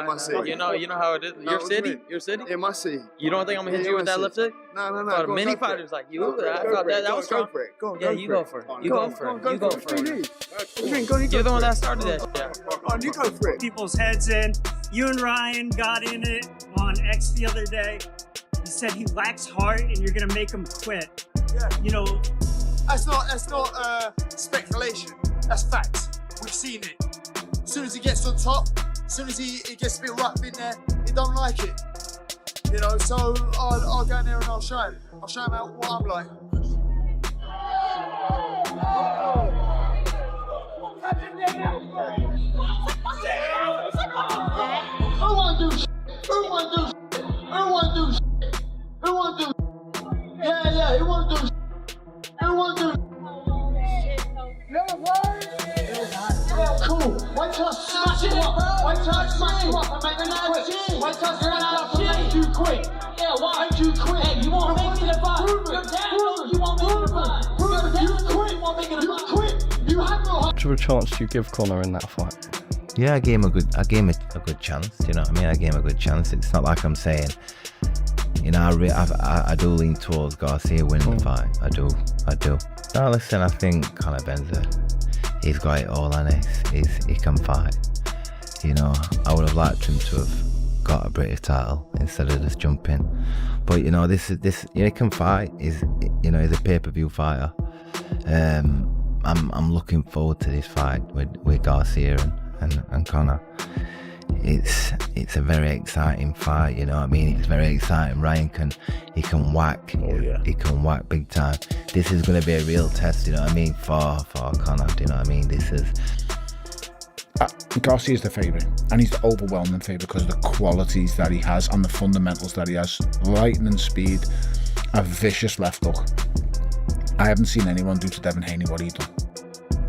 In my city. You know how it is. Your city? In my city. You don't think I'm gonna hit you with that left hook? No. For many fighters like you, I thought that was strong. Go for it. Go You go for it. You go for it. You're the one that started that. You go for it. People's heads in. You and Ryan got in it on X the other day. He said he lacks heart and you're gonna make him quit. Yeah. You know, That's not speculation. That's facts. We've seen it. As soon as he gets on top, as soon as he gets a bit rough in there, he don't like it. You know, so I'll go in there and I'll show him. I'll show him what I'm like. Who wanna do shit? Who wanna do shit? Who wanna do shit? Who wanna do shit? Yeah, who wanna do shit? Who wanna do shit? Cool. Wait till I smash him up. Wait till I smash him up and make you quit. Wait till I smash him up and make you quit. Yeah, why? Make you quit. Hey, you won't make me the fight. Your dad knows you won't make me the fight. Your dad knows you won't make me the fight. You quit. You have no heart. How much of a chance do you give Conor in that fight? Yeah, I gave him a good chance. Do you know what I mean? I gave him a good chance. It's not like I'm saying, you know, I do lean towards Garcia winning the fight. I do. No, listen, I think Conor Benn's he's got it all on it. He can fight. You know, I would have liked him to have got a British title instead of just jumping. But you know, this he can fight. He's a pay-per-view fighter. I'm looking forward to this fight with Garcia and Conor. It's a very exciting fight, you know what I mean? It's very exciting. Ryan can whack. Oh, yeah. He can whack big time. This is going to be a real test, you know what I mean, for Conor, do you know what I mean? This is... Garcia's the favourite, and he's the overwhelming favourite because of the qualities that he has and the fundamentals that he has. Lightning speed, a vicious left hook. I haven't seen anyone do to Devin Haney what he done.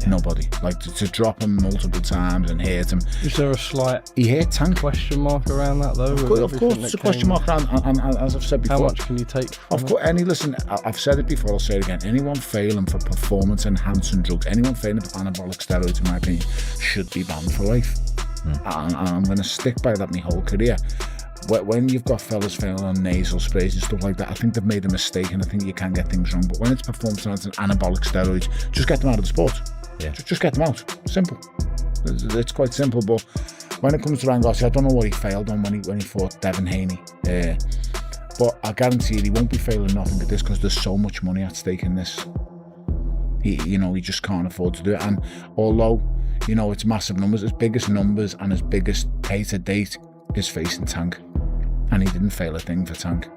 Nobody. Like to drop him multiple times and hit him. Is there a slight he hit Tank question mark around that though? Of course there's a question mark around, and as I've said before, how much can you take from of course, listen, I've said it before, I'll say it again, anyone failing for performance enhancing drugs, anyone failing for anabolic steroids, in my opinion, should be banned for life. And I'm going to stick by that my whole career. When you've got fellas failing on nasal sprays and stuff like that, I think they've made a mistake, and I think you can get things wrong. But when it's performance enhancing anabolic steroids, just get them out of the sport. Yeah. Just get them out. Simple. It's quite simple. But when it comes to Ryan Garcia, I don't know what he failed on when he fought Devin Haney. But I guarantee he won't be failing nothing at this because there's so much money at stake in this. He just can't afford to do it. And although, it's massive numbers, his biggest numbers and his biggest pay to date is facing Tank. And he didn't fail a thing for Tank.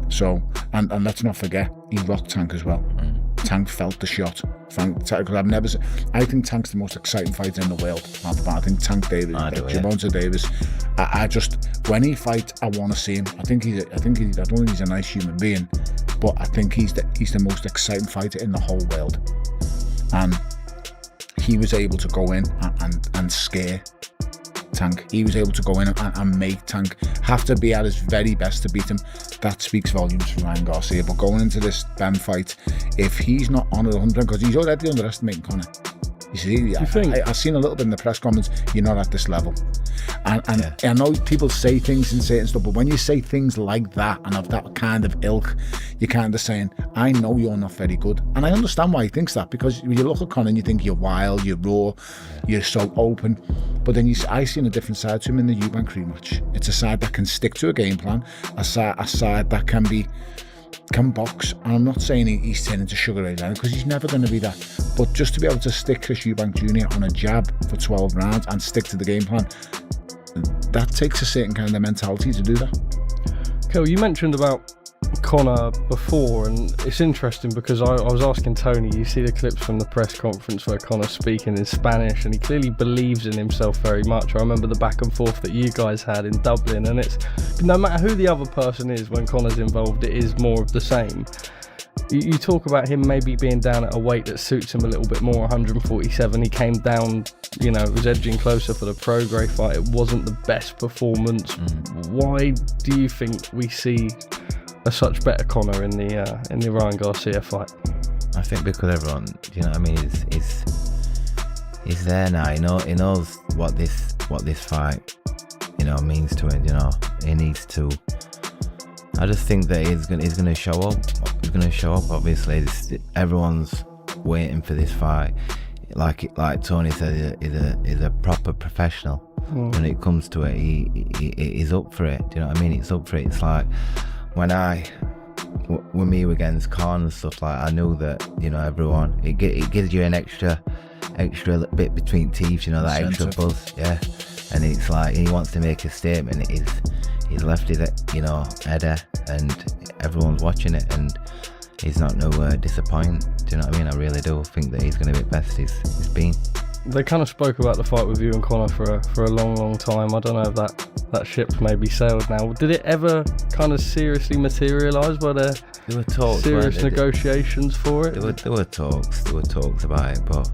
So, and let's not forget, he rocked Tank as well. Tank felt the shot. Because I think Tank's the most exciting fighter in the world. I think Tank Davis, Gervonta Davis. I just, when he fights, I want to see him. I don't think he's a nice human being, but I think he's the most exciting fighter in the whole world. And he was able to go in and scare Tank. He was able to go in and make Tank have to be at his very best to beat him. That speaks volumes for Ryan Garcia. But going into this Benn fight, if he's not on at 100%, because he's already underestimating Conor. You see, I've seen a little bit in the press comments, you're not at this level. And I know people say things and say it and stuff, but when you say things like that and of that kind of ilk, you're kind of saying, I know you're not very good. And I understand why he thinks that, because when you look at Conor and you think you're wild, you're raw, you're so open. But then I seen a different side to him in the Eubank rematch. It's a side that can stick to a game plan, a side that can box. And I'm not saying he's turning into Sugar Ray Leonard, because he's never going to be that. But just to be able to stick Chris Eubank Jr. on a jab for 12 rounds and stick to the game plan, that takes a certain kind of mentality to do that. Kell, you mentioned about Conor before, and it's interesting because I was asking Tony, you see the clips from the press conference where Conor's speaking in Spanish, and he clearly believes in himself very much. I remember the back and forth that you guys had in Dublin, and it's no matter who the other person is, when Conor's involved, it is more of the same. You talk about him maybe being down at a weight that suits him a little bit more, 147. He came down, was edging closer for the Prograis fight. It wasn't the best performance. Why do you think we see a such better Conor in the Ryan Garcia fight? I think because everyone, is there now. He knows what this fight means to it. He needs to. I just think that he's gonna show up. He's gonna show up. Obviously, everyone's waiting for this fight. Like Tony said, he's a proper professional. When it comes to it, he's up for it. Do you know what I mean? It's up for it. It's like when me against Conor and stuff, like I knew that everyone it gives you an extra bit between teeth. That extra buzz. Yeah, and it's like he wants to make a statement. He's left his header, and everyone's watching it, and he's not disappointing. Do you know what I mean? I really do think that he's going to be best he's been. They kind of spoke about the fight with you and Conor for a long time. I don't know if that ship's maybe sailed now. Did it ever kind of seriously materialise? Were there were talks, serious negotiations for it? There were talks about it, but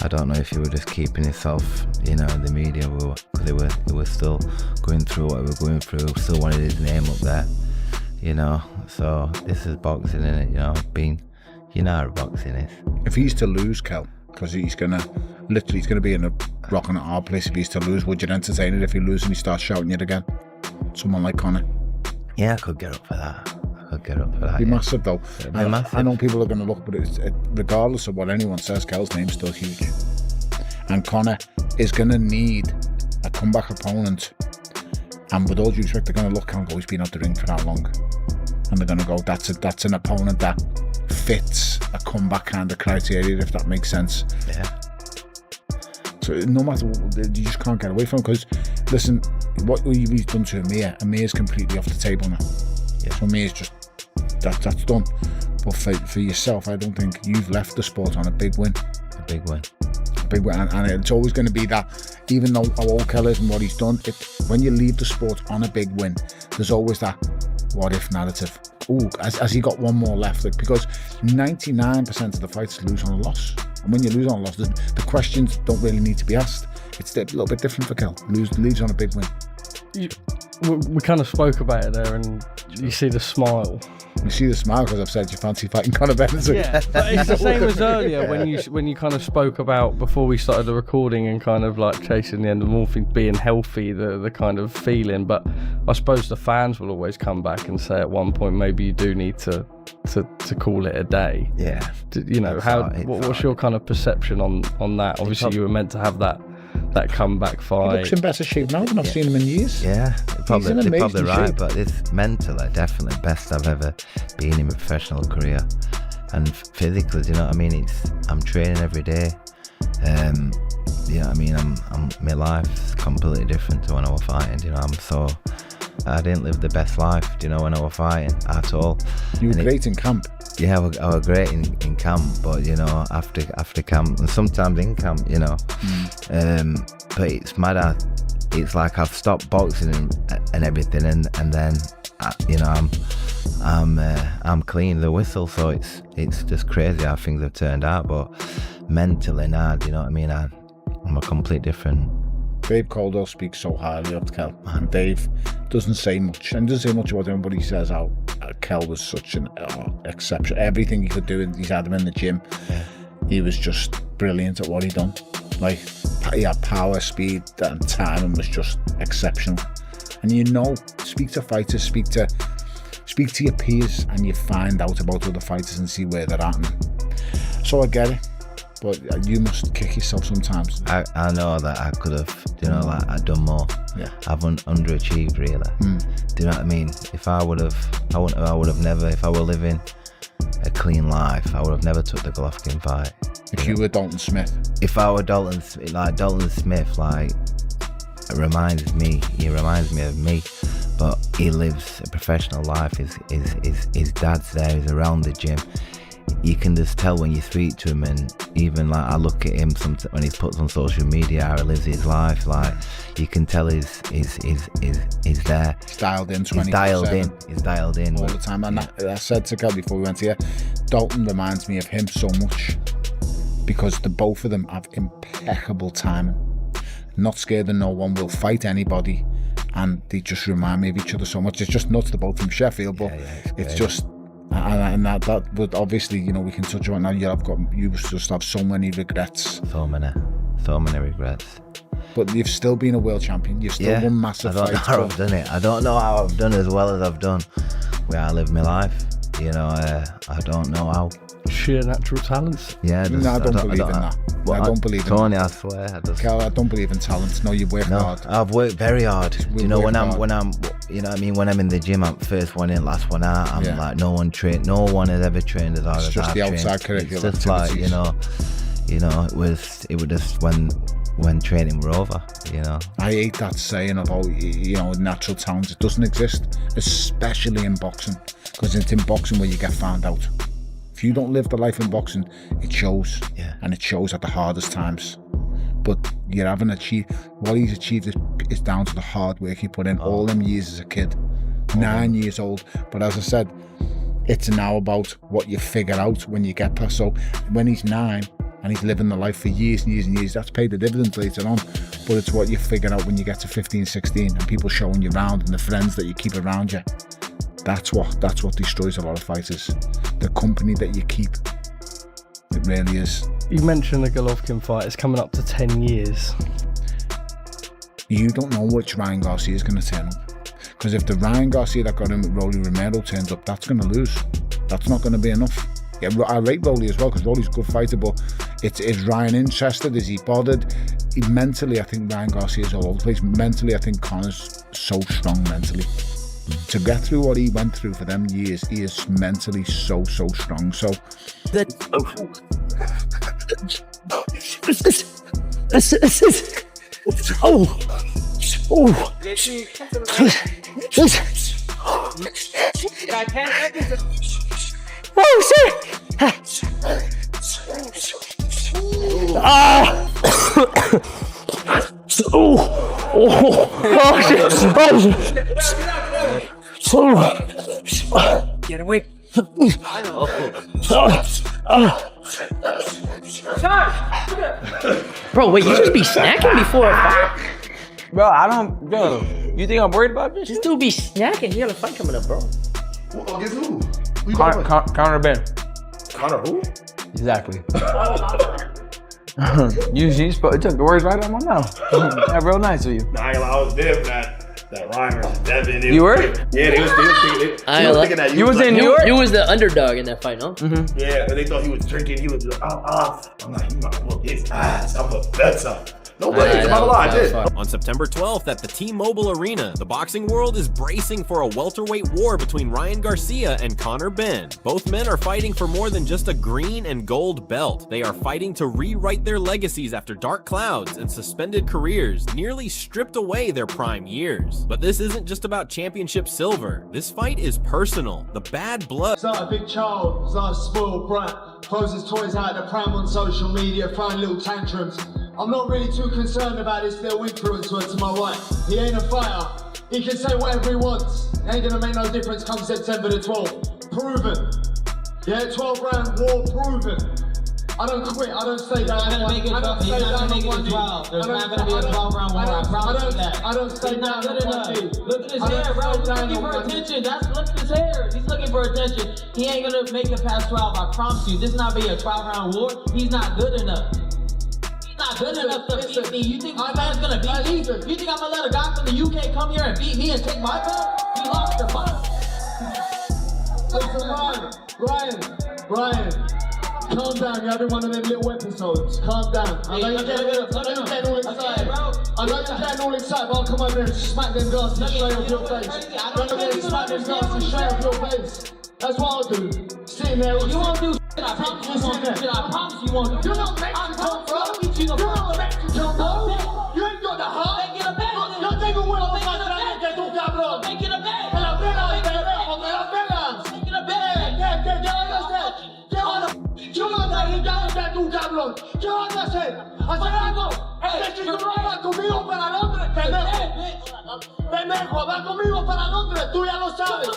I don't know if he was just keeping himself, in the media, because they were still going through what we were going through, still wanted his name up there, So this is boxing, innit? How boxing is. If he's to lose, Kell, because he's gonna be in a rock and a hard place if he's to lose, would you entertain it if he loses and he starts shouting it again? Someone like Conor. Yeah, I could get up for that. Be massive though. I know people are going to look, but regardless of what anyone says, Kell's name's still huge. And Conor is going to need a comeback opponent. And with all due respect, they're going to look and go, he's been out the ring for how long? And they're going to go, that's an opponent that fits a comeback kind of criteria, if that makes sense. Yeah. So no matter what, you just can't get away from it, because listen, what he's done to Amir's completely off the table now. Yeah. So Amir's just that's done. But for yourself, I don't think you've left the sport on a big win. A big win, and it's always going to be that. Even though how old Kell is and what he's done, when you leave the sport on a big win, there's always that what if narrative. Oh, has he got one more left? Because 99% of the fights lose on a loss, and when you lose on a loss, the questions don't really need to be asked. It's a little bit different for Kell. Leaves on a big win. We kind of spoke about it there, and you see the smile. You see the smile because I've said you fancy fighting Conor Benn. Yeah, but it's the same as earlier when you kind of spoke about, before we started the recording, and kind of like chasing the endorphins, being healthy, the kind of feeling. But I suppose the fans will always come back and say at one point maybe you do need to call it a day. Yeah. What's your kind of perception on that? Obviously you were meant to have that comeback fight. He looks in better shape now than I've seen him in years. Yeah, they're probably right, shape. but it's mentally definitely best I've ever been in my professional career, and physically, do you know what I mean? I'm training every day. My life's completely different to when I was fighting. I didn't live the best life, when I was fighting at all. You were great in camp. Yeah, I was great in camp, but after camp and sometimes in camp, but it's mad. It's like I've stopped boxing and everything, and then I'm clean the whistle. So it's just crazy how things have turned out. But mentally now, do you know what I mean? I'm a complete different. Dave Caldwell speaks so highly of Kell, and Dave doesn't say much, and doesn't say much about him, but he says how Kell was such an exception. Everything he could do, he's had him in the gym. Yeah. He was just brilliant at what he done. Like, he had power, speed, and time, and was just exceptional. And speak to fighters, speak to your peers, and you find out about other fighters and see where they're at. So I get it. But you must kick yourself sometimes. I know that I could have, I've done more. Yeah. I've underachieved, really. Do you know what I mean? If I would have never, if I were living a clean life, I would have never took the Golovkin fight. If you were Dalton Smith. If I were Dalton Smith, he reminds me of me. But he lives a professional life. His dad's there, he's around the gym. You can just tell when you speak to him, and even I look at him when he puts on social media how he lives his life. You can tell he's there. He's dialed in 24/7. He's dialed in all the time. And I said to Kell before we went here, Dalton reminds me of him so much, because the both of them have impeccable timing. Not scared of no one, will fight anybody, and they just remind me of each other so much. It's just nuts. They're both from Sheffield, but it's just. And that would obviously, we can touch on now. You just have so many regrets. So many regrets. But you've still been a world champion. You've still won massive fights. I don't know how I've done it. I don't know how I've done as well as I've done where I live my life. You know, I don't know how. Sheer natural talents. Yeah, no, I don't believe in that. I don't believe in Tony, that. I swear. Kel, I don't believe in talent. No, you work hard. I've worked very hard. You know, when I'm, you know what I mean, when I'm in the gym, I'm first one in, last one out. I'm like, no one has ever trained as hard as I've trained. It's just the outside curriculum. It's just like, you know, it was just when training were over, you know. I hate that saying about, you know, natural talent. It doesn't exist, especially in boxing, because it's in boxing where you get found out. If you don't live the life in boxing, it shows, and it shows at the hardest times. But you haven't achieved, what he's achieved is down to the hard work he put in all them years as a kid, 9 years old. But as I said, it's now about what you figure out when you get past. So when he's 9 and he's living the life for years and years and years, that's paid the dividends later on. But it's what you figure out when you get to 15, 16 and people showing you around and the friends that you keep around you. That's what destroys a lot of fighters. The company that you keep. It really is. You mentioned the Golovkin fight. It's coming up to 10 years. You don't know which Ryan Garcia is going to turn up. Because if the Ryan Garcia that got in with Rolly Romero turns up, that's going to lose. That's not going to be enough. Yeah, I rate Rolly as well because Rolly's a good fighter, but is Ryan interested? Is he bothered? Mentally, I think Ryan Garcia's all over the place. Mentally, I think Conor's so strong mentally. To get through what he went through for them years, he is mentally so strong. So Get away. Bro, wait, you just be snacking before a fight? Bro, you think I'm worried about this? This dude be snacking. He got a fight coming up, bro. Well, against who? Conor Benn. Conor who? Exactly. You took the words right out of my mouth. That's real nice of you. Nah, I was there for that Ryan versus Devin. You were? Yeah, they was thinking that you was in New York? You was the underdog in that fight, no? Mm-hmm. Yeah, and they thought he was drinking. He was like, I'm like, you might whoop his ass. I'm a better. No way, I'm not lying, I did. On September 12th at the T-Mobile Arena, the boxing world is bracing for a welterweight war between Ryan Garcia and Conor Benn. Both men are fighting for more than just a green and gold belt. They are fighting to rewrite their legacies after dark clouds and suspended careers nearly stripped away their prime years. But this isn't just about championship silver. This fight is personal. The bad blood. It's like a big child, it's like a spoiled brat, throws his toys out the pram on social media, throwing little tantrums. I'm not really too concerned about this little influencer to my right. He ain't a fighter. He can say whatever he wants. It ain't gonna make no difference come September the 12th. Proven. Yeah, 12-round war proven. I don't quit, I don't stay down. I don't stay down on one knee. There's not gonna be a 12-round war, I promise you that. I don't stay down on one knee. Look at his hair, bro. He's looking for attention. Look at his hair. He's looking for attention. He ain't gonna make it past 12, I promise you. This not be a 12-round war. He's not good enough. Not good enough to beat me. You think my man's gonna beat me? You think I'm gonna let a guy from the UK come here and beat me and take my belt? You lost your fight. Listen, Ryan, calm down. You're having one of them little episodes. Calm down. I know you're getting all excited. I know you're getting all excited, but I'll come over here and smack them glasses straight off your face. I'm gonna smack them glasses straight off your face. That's what I'll do. Sitting there. You won't do shit. I promise you won't do shit. I promise you won't do shit. You're not Mexican, bro. You're not Mexican, bro. You ain't got the heart. Make it a bet. Yo tengo un huevo más grande que tú, cabrón. Make it a bet. Me la pela, me la pelas. Make it a bet. ¿Qué van a hacer tú, cabrón? ¿Qué van a hacer? ¿Hacer algo? Es que tú no vas conmigo para Londres, pendejo. Pendejo, va conmigo para Londres, tú ya lo sabes.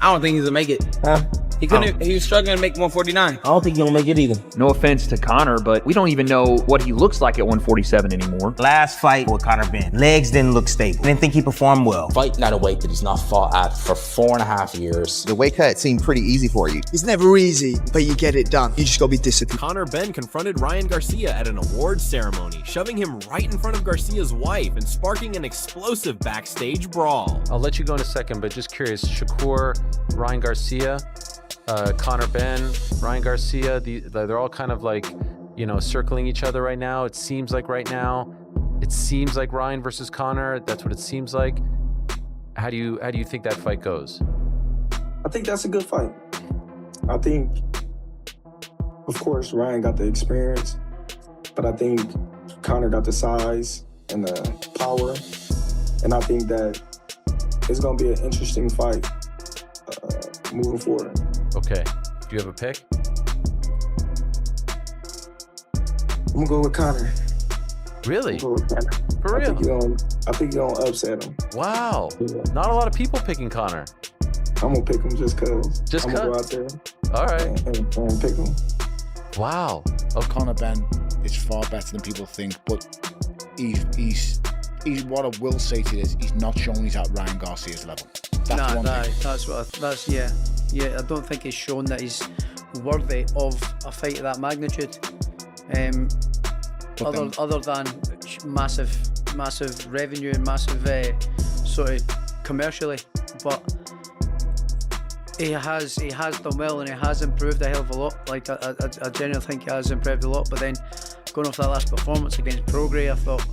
I don't think he's gonna make it. Huh? He was struggling to make 149. I don't think he'll make it either. No offense to Conor, but we don't even know what he looks like at 147 anymore. Last fight with Conor Benn, legs didn't look stable. Didn't think he performed well. Fighting at a weight that he's not fought at for 4.5 years. The weight cut seemed pretty easy for you. It's never easy, but you get it done. You just gotta be disciplined. Conor Benn confronted Ryan Garcia at an awards ceremony, shoving him right in front of Garcia's wife and sparking an explosive backstage brawl. I'll let you go in a second, but just curious, Shakur, Ryan Garcia, Conor Benn, Ryan Garcia, they're all kind of like, you know, circling each other right now. It seems like right now, it seems like Ryan versus Conor. That's what it seems like. How do you think that fight goes? I think that's a good fight. I think, of course, Ryan got the experience, but I think Conor got the size and the power, and I think that it's going to be an interesting fight moving forward. Okay. Do you have a pick? I'm going to go with Conor. Really? For real? I think you're going to upset him. Wow. Yeah. Not a lot of people picking Conor. I'm going to pick him just because. Just I'm going to go out there. All right. And pick him. Wow. Conor Benn is far better than people think, but he's what I will say to you is he's not shown he's at Ryan Garcia's level. I don't think he's shown that he's worthy of a fight of that magnitude. Other than massive revenue and massive sort of commercially, but he has done well and he has improved a hell of a lot. Like I genuinely think he has improved a lot. But then going off that last performance against Prograis, I thought,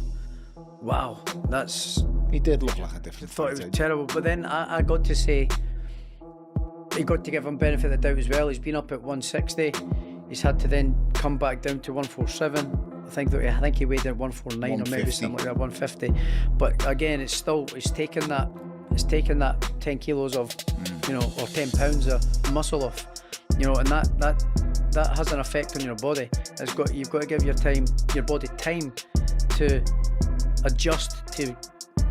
wow, he did look like a different. I thought it was terrible. But then I got to say, you got to give him benefit of the doubt as well. He's been up at 160. He's had to then come back down to 147. I think he weighed in 149 or maybe something like that, 150. But again, it's taken that 10 kilos of, you know, or 10 pounds of muscle off, you know, and that has an effect on your body. You've got to give your body time to adjust to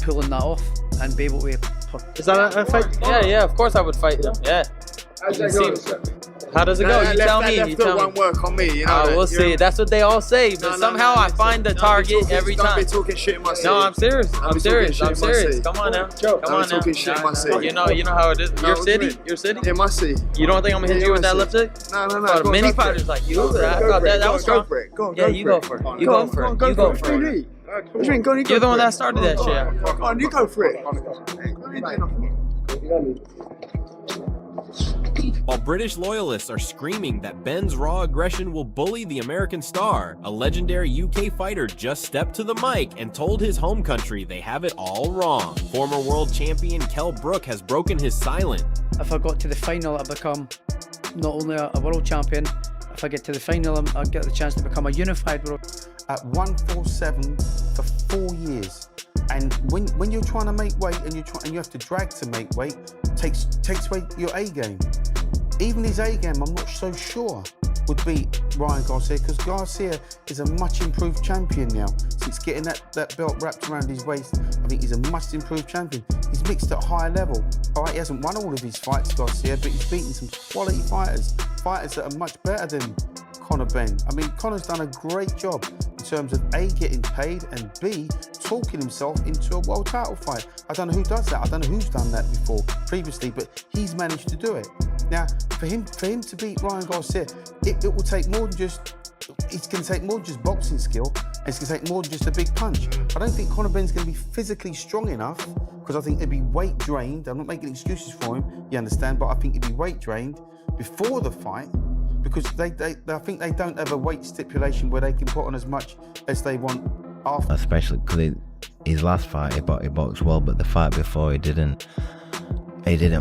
pulling that off and be able to. Is that a fight? Yeah, of course I would fight him. Yeah. How does it go? You tell me. You tell me. Won't work on me. You know we'll see. That's what they all say, but somehow I find the target every time. Don't be talking shit in my city. No, I'm serious. I'm serious. Come on now. Come on now. Talking shit in my city. You know how it is. Your city? Yeah, my city. You don't think I'm gonna hit you with that lipstick? No. For many fighters like you, I thought that was strong. Yeah, you go for it. You go for it. You go for it. You're the one that started that shit. Come on, you go for it. While British loyalists are screaming that Benn's raw aggression will bully the American star, a legendary UK fighter just stepped to the mic and told his home country they have it all wrong. Former world champion Kell Brook has broken his silence. If I got to the final, I become not only a world champion. If I get to the final, I get the chance to become a unified world. At 147 for 4 years. And when you're trying to make weight and you have to drag to make weight, takes away your A game. Even his A game, I'm not so sure would beat Ryan Garcia, because Garcia is a much improved champion now. Since getting that belt wrapped around his waist, I think he's a much improved champion. He's mixed at a higher level. All right, he hasn't won all of his fights, Garcia, but he's beaten some quality fighters that are much better than Conor Benn. I mean, Conor's done a great job in terms of A, getting paid, and B, talking himself into a world title fight. I don't know who does that. I don't know who's done that before, previously, but he's managed to do it. Now, for him to beat Ryan Garcia, it will take more than just. It's going to take more than just boxing skill, and it's going to take more than just a big punch. I don't think Conor Benn's going to be physically strong enough, because I think he'd be weight drained. I'm not making excuses for him, you understand, but I think he'd be weight drained before the fight, because I think they don't have a weight stipulation where they can put on as much as they want after. Especially because his last fight, he boxed well, but the fight before he didn't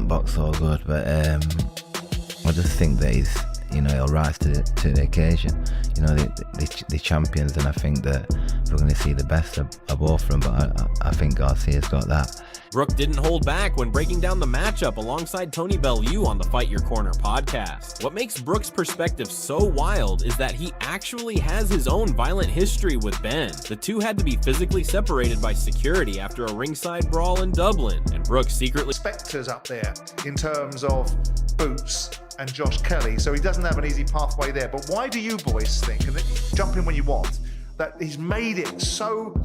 box so good. But I just think that he'll rise to the occasion. You know, the champions, and I think that we're going to see the best of both of them. But I think Garcia's got that. Brook didn't hold back when breaking down the matchup alongside Tony Bellew on the Fight Your Corner podcast. What makes Brook's perspective so wild is that he actually has his own violent history with Benn. The two had to be physically separated by security after a ringside brawl in Dublin, and Brook secretly... Spectres up there in terms of boots and Josh Kelly, so he doesn't have an easy pathway there. But why do you boys think, and jump in when you want, that he's made it so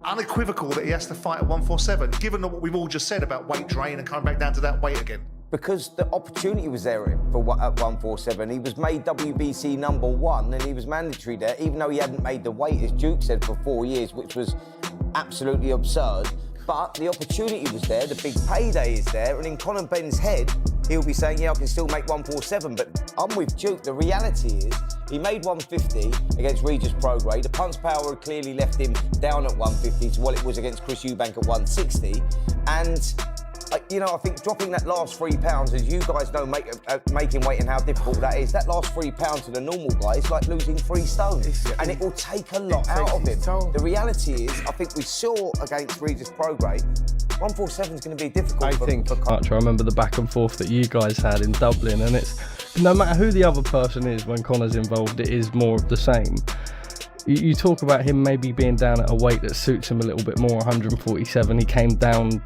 unequivocal that he has to fight at 147, given what we've all just said about weight drain and coming back down to that weight again? Because the opportunity was there at 147. He was made WBC #1 and he was mandatory there, even though he hadn't made the weight, as Duke said, for 4 years, which was absolutely absurd. But the opportunity was there, the big payday is there, and in Conor Benn's head, he'll be saying, yeah, I can still make 147, but I'm with Duke. The reality is, he made 150 against Regis Prograis. The punch power had clearly left him down at 150 to what it was against Chris Eubank at 160. And I think dropping that last 3 pounds, as you guys know, making weight and how difficult that is, that last 3 pounds to the normal guy is like losing 3 stone. And it will take a lot out of him. The reality is, I think we saw against Regis Prograis, 147 is going to be difficult for Conor. I remember the back and forth that you guys had in Dublin, and it's no matter who the other person is when Conor's involved, it is more of the same. You talk about him maybe being down at a weight that suits him a little bit more, 147. He came down,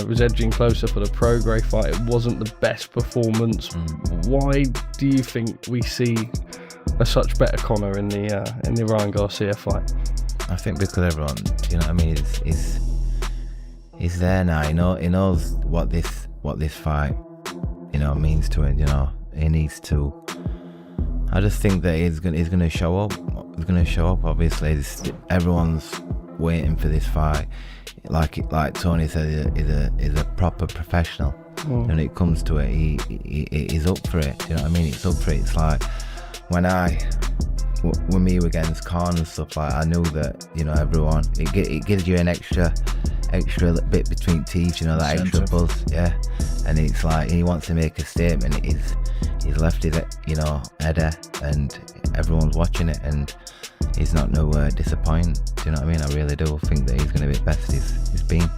was edging closer for the Prograis fight. It wasn't the best performance. Why do you think we see a such better Conor in the Ryan Garcia fight? I think because everyone, he's there now. He knows what this fight, means to him. He needs to. I just think that he's gonna show up. He's gonna show up. Obviously, everyone's waiting for this fight. Like Tony said, he's a proper professional. When it comes to it, he's up for it. You know what I mean? It's up for it. It's like when me against Conor and stuff, like I knew that everyone. It gives you an extra bit between teeth. That extra buzz. Yeah, and it's like he wants to make a statement. He's left his header, and everyone's watching it, and he's not disappointing. Do you know what I mean? I really do think that he's going to be the best he's been.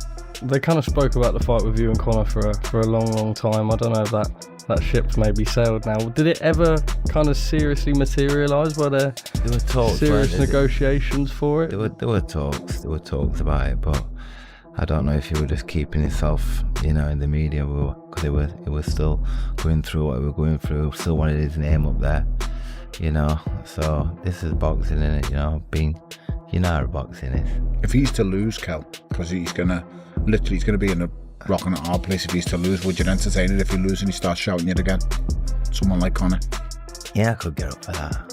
They kind of spoke about the fight with you and Conor for a long time. I don't know if that ship's maybe sailed now. Did it ever kind of seriously materialise? Were there talks, serious negotiations for it? There were talks about it, but I don't know if he was just keeping himself, in the media, because it was still going through what we were going through. Still wanted his name up there, So this is boxing, innit? How boxing is. If he's to lose, Kell, because he's gonna be in a rock and a hard place if he's to lose, would you entertain it if he loses and he starts shouting it again? Someone like Conor. Yeah, I could get up for that.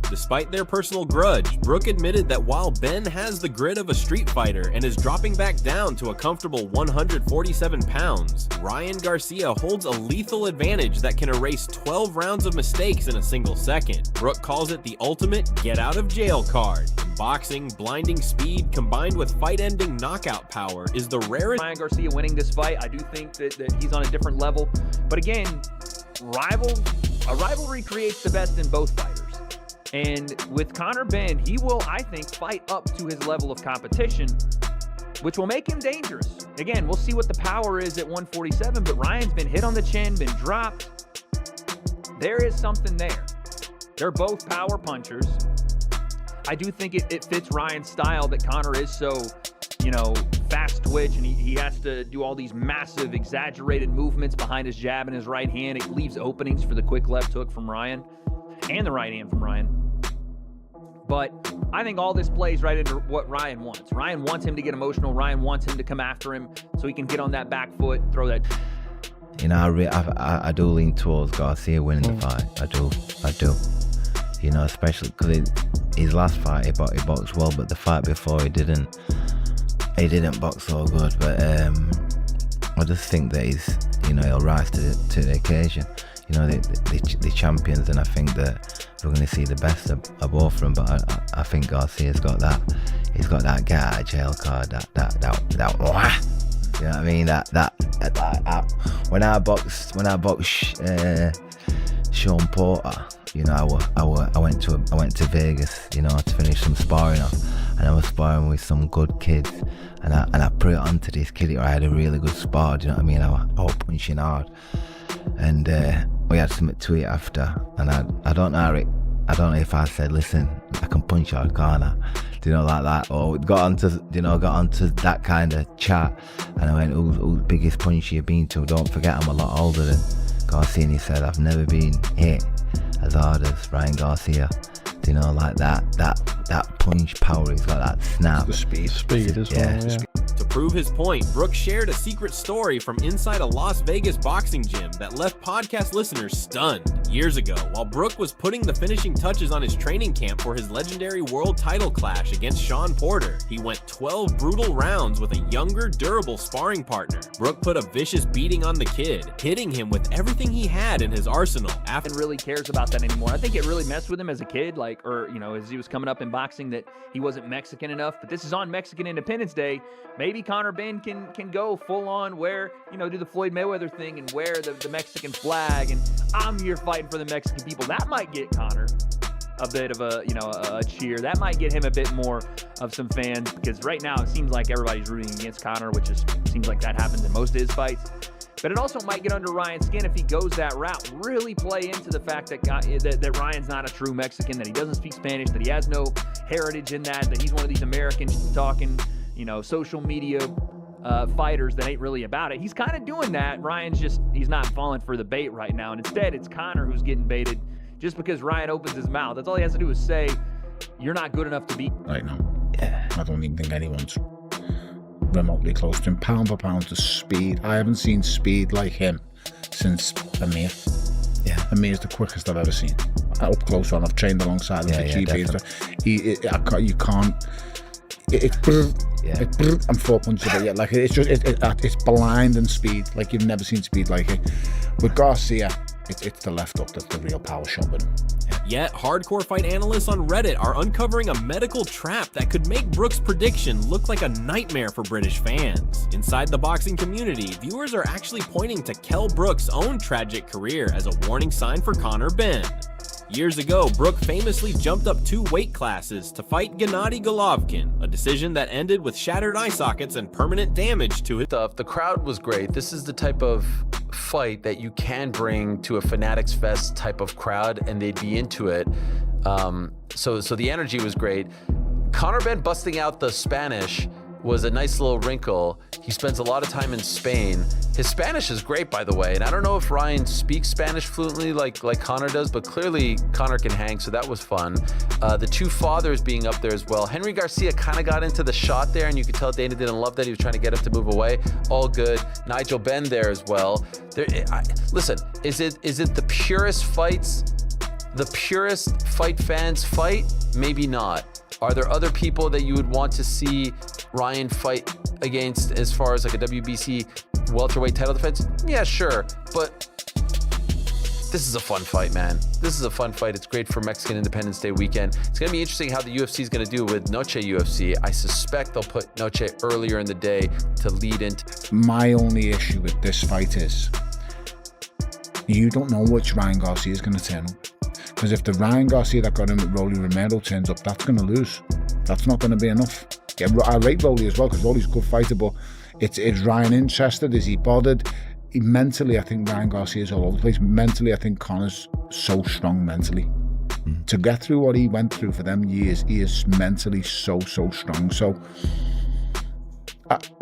Despite their personal grudge, Brook admitted that while Benn has the grit of a street fighter and is dropping back down to a comfortable 147 pounds, Ryan Garcia holds a lethal advantage that can erase 12 rounds of mistakes in a single second. Brook calls it the ultimate get-out-of-jail card. In boxing, blinding speed combined with fight-ending knockout power is the rarest. Ryan Garcia winning this fight, I do think that he's on a different level. But again, a rivalry creates the best in both fighters. And with Conor Benn, he will, I think, fight up to his level of competition, which will make him dangerous. Again, we'll see what the power is at 147, but Ryan's been hit on the chin, been dropped. There is something there. They're both power punchers. I do think it fits Ryan's style that Conor is so, fast twitch, and he has to do all these massive, exaggerated movements behind his jab and his right hand. It leaves openings for the quick left hook from Ryan and the right hand from Ryan. But I think all this plays right into what Ryan wants. Ryan wants him to get emotional. Ryan wants him to come after him so he can get on that back foot, throw that. I do lean towards Garcia winning the fight. I do. Especially because his last fight, he boxed well, but the fight before he didn't box so good. But I just think that he'll rise to the occasion. The champions, and I think that we're going to see the best of both of them. But I think Garcia's got that. He's got that get out of jail card. That. You know what I mean? That. When I boxed Sean Porter, I went to Vegas, to finish some sparring off, and I was sparring with some good kids, and I put it onto this kid. I had a really good spar. Do you know what I mean? I was punching hard. And we had something to eat after, and I don't know if I said, listen, I can punch you, can't I? Like that, or got onto that kind of chat, and I went, who's biggest punch you've been to? Don't forget, I'm a lot older than Garcia, and he said, I've never been hit as hard as Ryan Garcia. You know, like that punch power, he's got that snap. The speed as well, yeah. To prove his point, Brook shared a secret story from inside a Las Vegas boxing gym that left podcast listeners stunned. Years ago, while Brook was putting the finishing touches on his training camp for his legendary world title clash against Sean Porter, he went 12 brutal rounds with a younger, durable sparring partner. Brook put a vicious beating on the kid, hitting him with everything he had in his arsenal. After really cares about that anymore. I think it really messed with him as a kid, as he was coming up in boxing, that he wasn't Mexican enough. But this is on Mexican Independence Day. Maybe Conor Benn can go full on wear, do the Floyd Mayweather thing and wear the Mexican flag, and I'm here fighting for the Mexican people. That might get Conor a bit of a cheer. That might get him a bit more of some fans, because right now it seems like everybody's rooting against Conor, which seems like that happens in most of his fights. But it also might get under Ryan's skin if he goes that route. Really play into the fact that Ryan's not a true Mexican, that he doesn't speak Spanish, that he has no heritage in that he's one of these Americans talking, social media fighters that ain't really about it. He's kind of doing that. He's not falling for the bait right now. And instead, it's Conor who's getting baited just because Ryan opens his mouth. That's all he has to do is say, you're not good enough to beat. Right now. Yeah. I don't even think anyone's remotely close to him. Pound for pound to speed. I haven't seen speed like him since Amir. Yeah. Amir's the quickest I've ever seen. Up close one. I've trained alongside him for GP. You can't. It's and 4 punches away. Like it's blind and speed. Like you've never seen speed like it. With Garcia, it's the left hook that's the real power shot with him. Yet, hardcore fight analysts on Reddit are uncovering a medical trap that could make Brook's prediction look like a nightmare for British fans. Inside the boxing community, viewers are actually pointing to Kell Brook's own tragic career as a warning sign for Conor Benn. Years ago, Brook famously jumped up 2 weight classes to fight Gennady Golovkin, a decision that ended with shattered eye sockets and permanent damage to his stuff. The crowd was great. This is the type of fight that you can bring to a Fanatics Fest type of crowd, and they'd be into it. So the energy was great. Conor Benn busting out the Spanish was a nice little wrinkle. He spends a lot of time in Spain. His Spanish is great, by the way, and I don't know if Ryan speaks Spanish fluently like Conor does, but clearly Conor can hang, so that was fun. The 2 fathers being up there as well. Henry Garcia kind of got into the shot there, and you could tell Dana didn't love that. He was trying to get him to move away. All good. Nigel Benn there as well. Listen, is it the purest fights? The purest fight fans fight? Maybe not. Are there other people that you would want to see Ryan fight against as far as like a WBC welterweight title defense? Yeah, sure. But this is a fun fight, man. This is a fun fight. It's great for Mexican Independence Day weekend. It's going to be interesting how the UFC is going to do with Noche UFC. I suspect they'll put Noche earlier in the day to lead into. My only issue with this fight is you don't know which Ryan Garcia is going to turn up. Because if the Ryan Garcia that got in with Rolly Romero turns up, that's going to lose. That's not going to be enough. Yeah, I rate Rolly as well, because Rolly's a good fighter, but is Ryan interested? Is he bothered? Mentally, I think Ryan Garcia is all over the place. Mentally, I think Conor's so strong mentally. To get through what he went through for them years, he is mentally so strong. So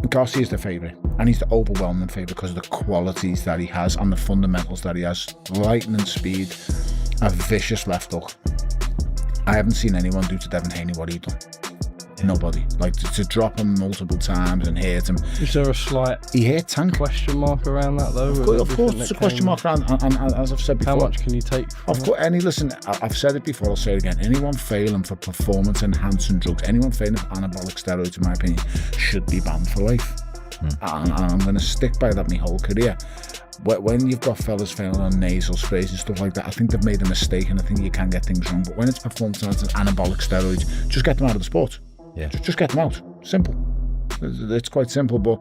Garcia's the favourite, and he's the overwhelming favourite because of the qualities that he has and the fundamentals that he has. Lightning speed, a vicious left hook. I haven't seen anyone do to Devin Haney what he done. Nobody. Like to drop him multiple times and hit him. Is there a slight question mark around that though? Of course there's a question mark around, and as I've said before, how much can you take from of course, listen, I've said it before, I'll say it again. Anyone failing for performance enhancing drugs, anyone failing for anabolic steroids, in my opinion, should be banned for life. And I'm going to stick by that my whole career. When you've got fellas failing on nasal sprays and stuff like that, I think they've made a mistake, and I think you can get things wrong. But when it's performance enhancing anabolic steroids, just get them out of the sport. Yeah. Just get them out. Simple. It's quite simple. But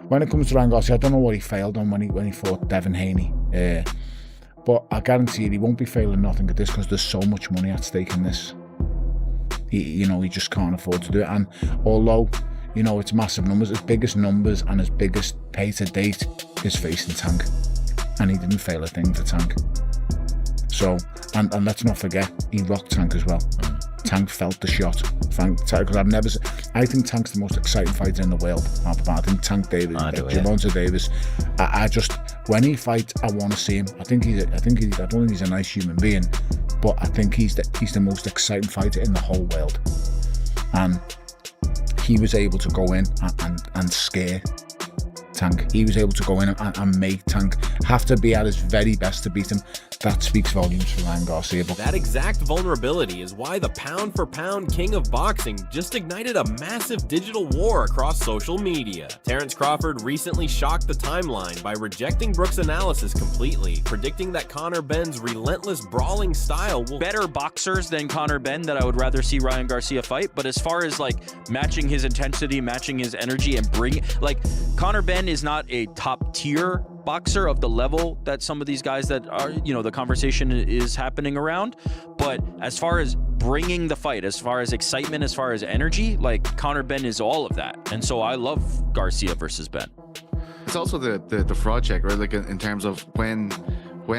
when it comes to Ryan Garcia, I don't know what he failed on when he fought Devin Haney. But I guarantee he won't be failing nothing at this, because there's so much money at stake in this. He just can't afford to do it. And although, it's massive numbers, his biggest numbers and his biggest pay to date is facing Tank. And he didn't fail a thing for Tank. So, and let's not forget, he rocked Tank as well. Tank felt the shot. Because I think Tank's the most exciting fighter in the world. I think Tank Davis, Gervonta Davis. I just, when he fights, I want to see him. I don't think he's a nice human being, but I think he's the most exciting fighter in the whole world. And he was able to go in and scare Tank. He was able to go in and make Tank have to be at his very best to beat him. That speaks volumes for Ryan Garcia. But that exact vulnerability is why the pound-for-pound king of boxing just ignited a massive digital war across social media. Terrence Crawford recently shocked the timeline by rejecting Brook's analysis completely, predicting that Conor Benn's relentless brawling style will... Better boxers than Conor Benn that I would rather see Ryan Garcia fight, but as far as like matching his intensity, matching his energy, and Conor Benn is not a top-tier boxer of the level that some of these guys that are, the conversation is happening around. But as far as bringing the fight, as far as excitement, as far as energy, like Conor Benn is all of that. And so I love Garcia versus Benn. It's also the fraud check, right? Like in terms of when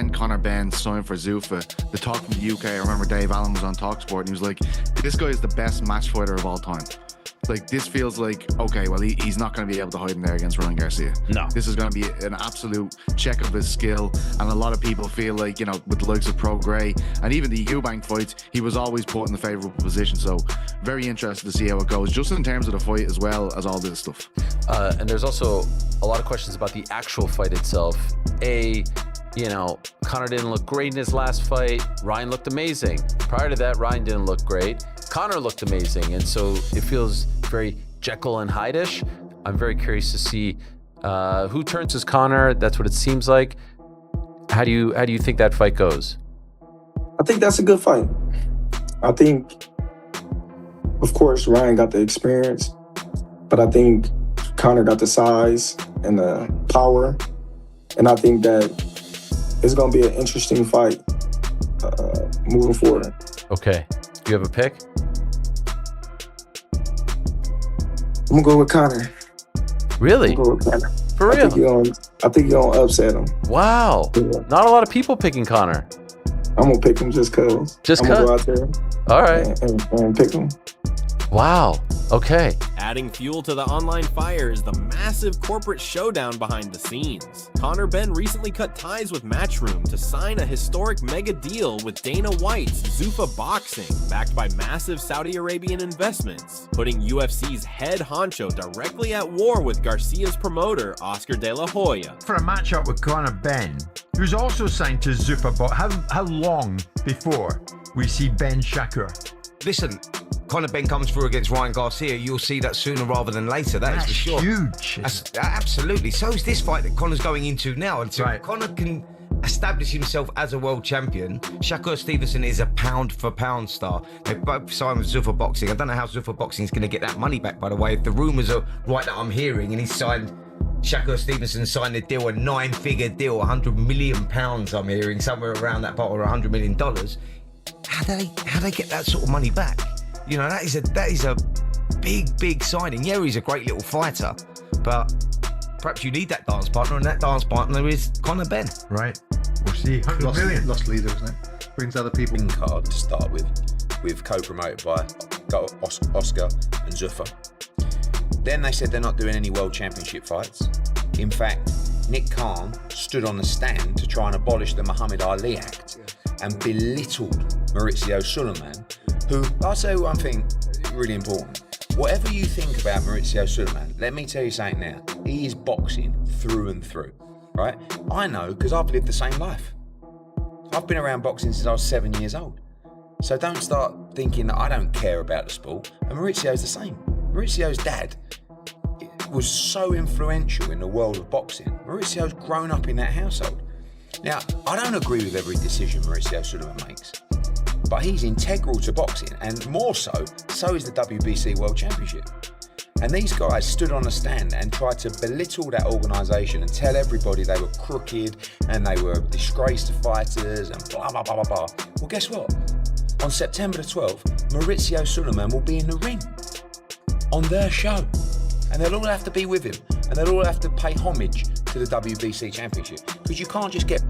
Conor Benn signed for Zuffa, the talk from the UK, I remember Dave Allen was on TalkSport and he was like, this guy is the best match fighter of all time. Like, this feels like, okay, well, he's not going to be able to hide in there against Ryan Garcia. No. This is going to be an absolute check of his skill. And a lot of people feel like, with the likes of Pro Gray and even the Eubank fights, he was always put in the favourable position. So, very interested to see how it goes, just in terms of the fight as well as all this stuff. And there's also a lot of questions about the actual fight itself. Conor didn't look great in his last fight. Ryan looked amazing. Prior to that, Ryan didn't look great. Conor looked amazing. And so it feels very Jekyll and Hyde-ish. I'm very curious to see who turns as Conor. That's what it seems like. How do you think that fight goes? I think that's a good fight. I think, of course, Ryan got the experience, but I think Conor got the size and the power. And I think that it's going to be an interesting fight moving forward. Okay. Do you have a pick? I'm going to go with Conor. Really? I'm going to go with Conor. For real? I think you're going to upset him. Wow. Yeah. Not a lot of people picking Conor. I'm going to pick him just because. Just because? because? I'm going to go out there all right. and pick him. Wow. Okay. Adding fuel to the online fire is the massive corporate showdown behind the scenes. Conor Benn recently cut ties with Matchroom to sign a historic mega deal with Dana White's Zuffa Boxing, backed by massive Saudi Arabian investments, putting UFC's head honcho directly at war with Garcia's promoter, Oscar De La Hoya. For a matchup with Conor Benn, who's also signed to Zuffa Boxing, how long before we see Ben Shakur? Listen, Conor Benn comes through against Ryan Garcia, you'll see that sooner rather than later. That's for sure. Huge. Absolutely. So is this fight that Conor's going into now. Until Conor can establish himself as a world champion, Shakur Stevenson is a pound-for-pound star. They both signed with Zuffa Boxing. I don't know how Zuffa Boxing is going to get that money back, by the way. If the rumours are right that I'm hearing, and Shakur Stevenson signed a deal, a 9-figure deal, £100 million, I'm hearing, somewhere around that part, or $100 million. How do they get that sort of money back? That is a big signing. Yeah, he's a great little fighter, but perhaps you need that dance partner, and that dance partner is Conor Benn. Right. We'll see. Lost leader, isn't it? Brings other people. Card to start with co-promoted by Oscar and Zuffa. Then they said they're not doing any world championship fights. In fact, Nick Khan stood on the stand to try and abolish the Muhammad Ali Act and belittled Maurizio Sulaiman, who, I'll say one thing really important. Whatever you think about Maurizio Sulaiman, let me tell you something now. He is boxing through and through, right? I know because I've lived the same life. I've been around boxing since I was 7 years old. So don't start thinking that I don't care about the sport. And Maurizio's the same. Maurizio's dad was so influential in the world of boxing. Maurizio's grown up in that household. Now, I don't agree with every decision Mauricio Sulaiman makes, but he's integral to boxing, and more so is the WBC World Championship. And these guys stood on a stand and tried to belittle that organisation and tell everybody they were crooked and they were disgrace to fighters and blah, blah, blah, blah, blah. Well, guess what? On September the 12th, Maurizio Sulaiman will be in the ring on their show. And they'll all have to be with him. And they'll all have to pay homage to the WBC Championship. Because you can't just get...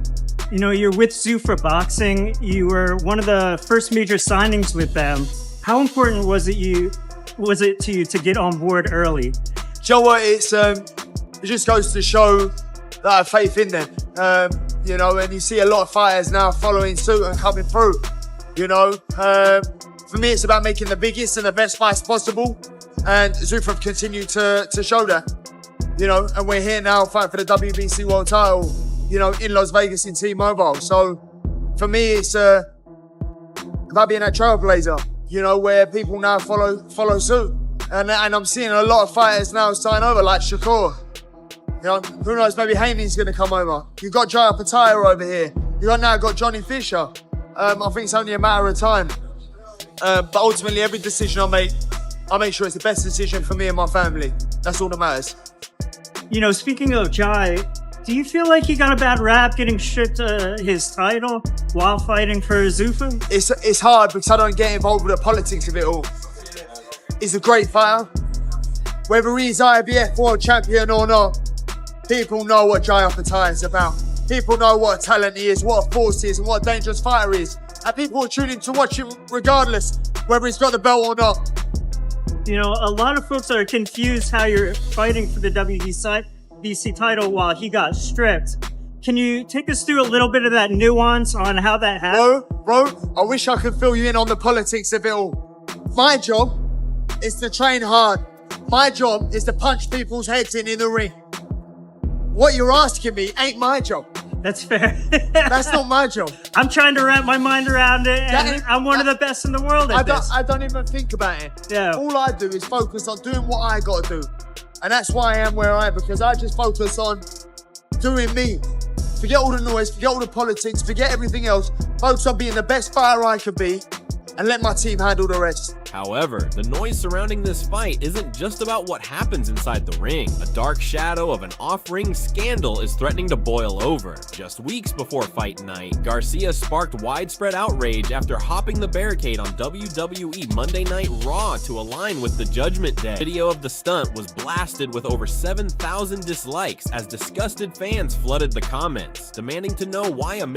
You're with Zuffa Boxing. You were one of the first major signings with them. How important was it to you to get on board early? Do you know what? It just goes to show that I have faith in them. You know, and you see a lot of fighters now following suit and coming through. You know, for me, it's about making the biggest and the best fights possible. And Zuffa have continued to show that. You know, and we're here now fighting for the WBC World Title, you know, in Las Vegas in T-Mobile. So for me, it's about being that trailblazer, you know, where people now follow suit. And I'm seeing a lot of fighters now starting over, like Shakur. You know, who knows, maybe Haney's going to come over. You've got Jaya Pataya over here. You've now got Johnny Fisher. I think it's only a matter of time. But ultimately, every decision I make sure it's the best decision for me and my family. That's all that matters. You know, speaking of Jai, do you feel like he got a bad rap getting stripped his title while fighting for Zuffa? It's hard because I don't get involved with the politics of it all. He's a great fighter. Whether he's IBF world champion or not, people know what Jai Pataya is about. People know what a talent he is, what a force he is, and what a dangerous fighter he is. And people are tuning to watch him regardless, whether he's got the belt or not. You know, a lot of folks are confused how you're fighting for the WBC title while he got stripped. Can you take us through a little bit of that nuance on how that happened? Bro, I wish I could fill you in on the politics of it all. My job is to train hard. My job is to punch people's heads in the ring. What you're asking me ain't my job. That's fair. That's not my job. I'm trying to wrap my mind around it, and I'm one of the best in the world at this. I don't even think about it. Yeah. All I do is focus on doing what I got to do. And that's why I am where I am, because I just focus on doing me. Forget all the noise, forget all the politics, forget everything else. Focus on being the best fighter I can be, and let my team handle the rest. However, the noise surrounding this fight isn't just about what happens inside the ring. A dark shadow of an off-ring scandal is threatening to boil over. Just weeks before fight night, Garcia sparked widespread outrage after hopping the barricade on WWE Monday Night Raw to align with the Judgment Day. Video of the stunt was blasted with over 7,000 dislikes as disgusted fans flooded the comments, demanding to know why a